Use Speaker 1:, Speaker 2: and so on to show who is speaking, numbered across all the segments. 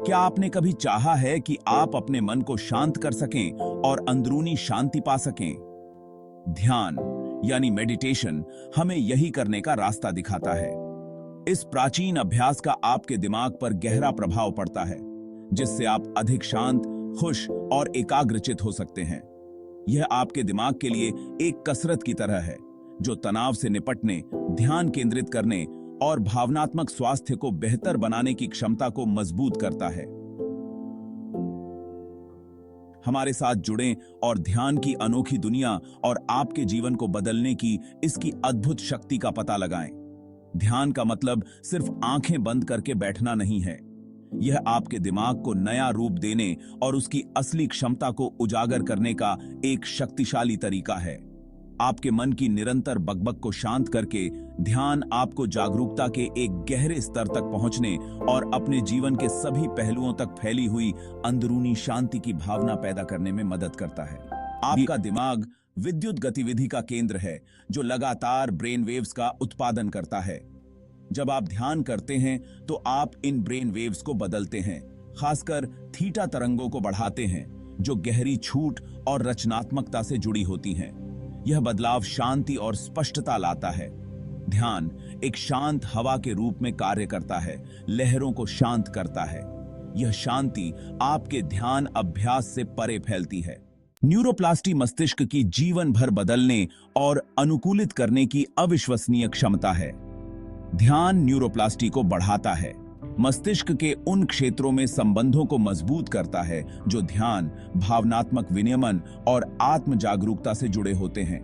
Speaker 1: क्या आपने कभी चाहा है कि आप अपने मन को शांत कर सकें और अंदरूनी शांति पा सकें? ध्यान यानी मेडिटेशन हमें यही करने का रास्ता दिखाता है। इस प्राचीन अभ्यास का आपके दिमाग पर गहरा प्रभाव पड़ता है, जिससे आप अधिक शांत, खुश और एकाग्रचित हो सकते हैं। यह आपके दिमाग के लिए एक कसरत की तरह है, जो तनाव से निपटने, ध्यान केंद्रित करने और भावनात्मक स्वास्थ्य को बेहतर बनाने की क्षमता को मजबूत करता है। हमारे साथ जुड़ें और ध्यान की अनोखी दुनिया और आपके जीवन को बदलने की इसकी अद्भुत शक्ति का पता लगाएं। ध्यान का मतलब सिर्फ आंखें बंद करके बैठना नहीं है। यह आपके दिमाग को नया रूप देने और उसकी असली क्षमता को उजागर करने का एक शक्तिशाली तरीका है। आपके मन की निरंतर बकबक को शांत करके ध्यान आपको जागरूकता के एक गहरे स्तर तक पहुंचने और अपने जीवन के सभी पहलुओं तक फैली हुई अंदरूनी शांति की भावना पैदा करने में मदद करता है। आपका दिमाग विद्युत गतिविधि का केंद्र है, जो लगातार ब्रेन वेव्स का उत्पादन करता है। जब आप ध्यान करते हैं तो आप इन ब्रेन वेव्स को बदलते हैं, खासकर थीटा तरंगों को बढ़ाते हैं, जो गहरी छूट और रचनात्मकता से जुड़ी होती हैं। यह बदलाव शांति और स्पष्टता लाता है। ध्यान एक शांत हवा के रूप में कार्य करता है, लहरों को शांत करता है। यह शांति आपके ध्यान अभ्यास से परे फैलती है। न्यूरोप्लास्टी मस्तिष्क की जीवन भर बदलने और अनुकूलित करने की अविश्वसनीय क्षमता है। ध्यान न्यूरोप्लास्टी को बढ़ाता है, मस्तिष्क के उन क्षेत्रों में संबंधों को मजबूत करता है जो ध्यान, भावनात्मक विनियमन और आत्म जागरूकता से जुड़े होते हैं।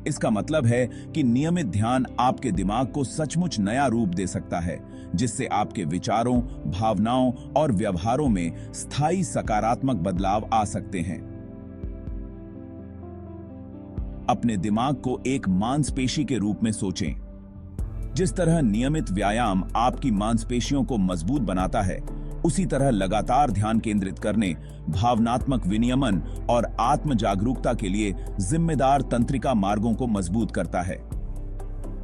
Speaker 1: इसका मतलब है कि नियमित ध्यान आपके दिमाग को सचमुच नया रूप दे सकता है, जिससे आपके विचारों, भावनाओं और व्यवहारों में स्थायी सकारात्मक बदलाव आ सकते हैं। अपने दिमाग को एक मांसपेशी के रूप में सोचें। जिस तरह नियमित व्यायाम आपकी मांसपेशियों को मजबूत बनाता है, उसी तरह लगातार ध्यान केंद्रित करने, भावनात्मक विनियमन और आत्म जागरूकता के लिए जिम्मेदार तंत्रिका मार्गों को मजबूत करता है।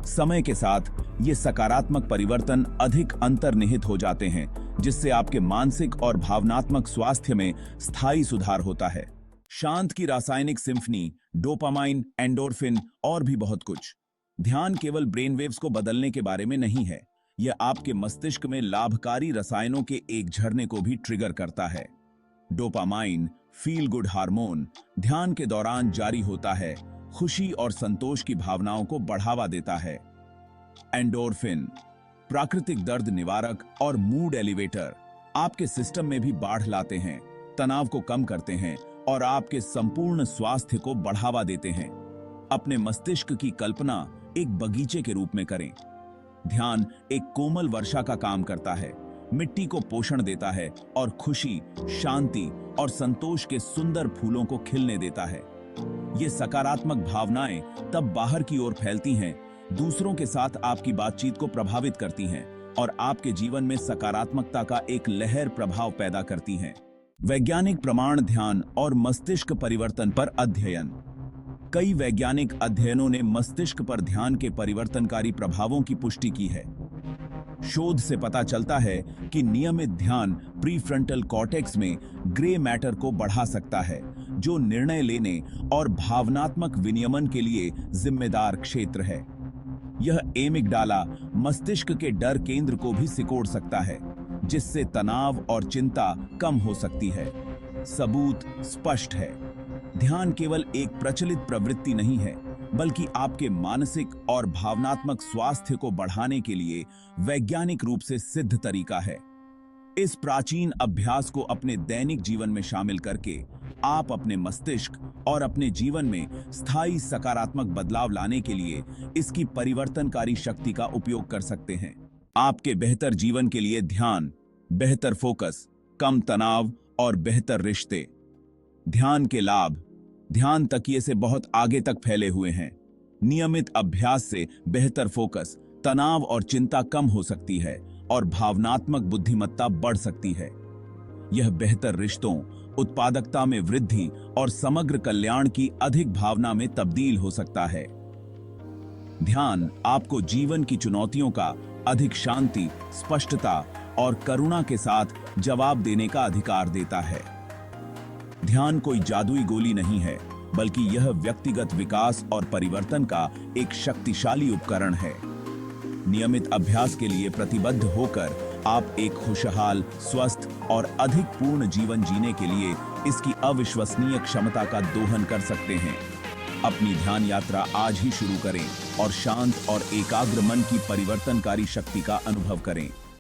Speaker 1: समय के साथ ये सकारात्मक परिवर्तन अधिक अंतर्निहित हो जाते हैं, जिससे आपके मानसिक और भावनात्मक स्वास्थ्य में स्थायी सुधार होता है। शांत की रासायनिक सिम्फनी, डोपामाइन, एंडोर्फिन और भी बहुत कुछ। ध्यान केवल ब्रेन वेव्स को बदलने के बारे में नहीं है, यह आपके मस्तिष्क में लाभकारी रसायनों के एक झरने को भी ट्रिगर करता है। डोपामाइन, फील गुड हार्मोन, ध्यान के दौरान जारी होता है, खुशी और संतोष की भावनाओं को बढ़ावा देता है। एंडोर्फिन, प्राकृतिक दर्द निवारक और मूड एलिवेटर, आपके सिस्टम में भी बाढ़ लाते हैं, तनाव को कम करते हैं और आपके संपूर्ण स्वास्थ्य को बढ़ावा देते हैं। अपने मस्तिष्क की कल्पना एक बगीचे के रूप में करें। ध्यान एक कोमल वर्षा का काम करता है, मिट्टी को पोषण देता है और खुशी, शांति और संतोष के सुंदर फूलों को खिलने देता है। ये सकारात्मक भावनाएं तब बाहर की ओर फैलती हैं, दूसरों के साथ आपकी बातचीत को प्रभावित करती हैं और आपके जीवन में सकारात्मकता का एक लहर प्रभाव पैदा करती हैं। वैज्ञानिक प्रमाण, ध्यान और मस्तिष्क परिवर्तन पर अध्ययन। कई वैज्ञानिक अध्ययनों ने मस्तिष्क पर ध्यान के परिवर्तनकारी प्रभावों की पुष्टि की है। शोध से पता चलता है कि नियमित ध्यान प्रीफ्रंटल कॉर्टेक्स में ग्रे मैटर को बढ़ा सकता है, जो निर्णय लेने और भावनात्मक विनियमन के लिए जिम्मेदार क्षेत्र है। यह एमिगडाला, मस्तिष्क के डर केंद्र को भी सिकोड़ सकता है, जिससे तनाव और चिंता कम हो सकती है। सबूत स्पष्ट है, ध्यान केवल एक प्रचलित प्रवृत्ति नहीं है, बल्कि आपके मानसिक और भावनात्मक स्वास्थ्य को बढ़ाने के लिए वैज्ञानिक रूप से सिद्ध तरीका है। इस प्राचीन अभ्यास को अपने दैनिक जीवन में शामिल करके आप अपने मस्तिष्क और अपने जीवन में स्थायी सकारात्मक बदलाव लाने के लिए इसकी परिवर्तनकारी शक्ति का उपयोग कर सकते हैं। आपके बेहतर जीवन के लिए ध्यान, बेहतर फोकस, कम तनाव और बेहतर रिश्ते। ध्यान के लाभ ध्यान तकिए से बहुत आगे तक फैले हुए हैं। नियमित अभ्यास से बेहतर फोकस, तनाव और चिंता कम हो सकती है और भावनात्मक बुद्धिमत्ता बढ़ सकती है। यह बेहतर रिश्तों, उत्पादकता में वृद्धि और समग्र कल्याण की अधिक भावना में तब्दील हो सकता है। ध्यान आपको जीवन की चुनौतियों का अधिक शांति, स्पष्टता और करुणा के साथ जवाब देने का अधिकार देता है। ध्यान कोई जादुई गोली नहीं है, बल्कि यह व्यक्तिगत विकास और परिवर्तन का एक शक्तिशाली उपकरण है। नियमित अभ्यास के लिए प्रतिबद्ध होकर आप एक खुशहाल, स्वस्थ और अधिक पूर्ण जीवन जीने के लिए इसकी अविश्वसनीय क्षमता का दोहन कर सकते हैं। अपनी ध्यान यात्रा आज ही शुरू करें और शांत और एकाग्र मन की परिवर्तनकारी शक्ति का अनुभव करें।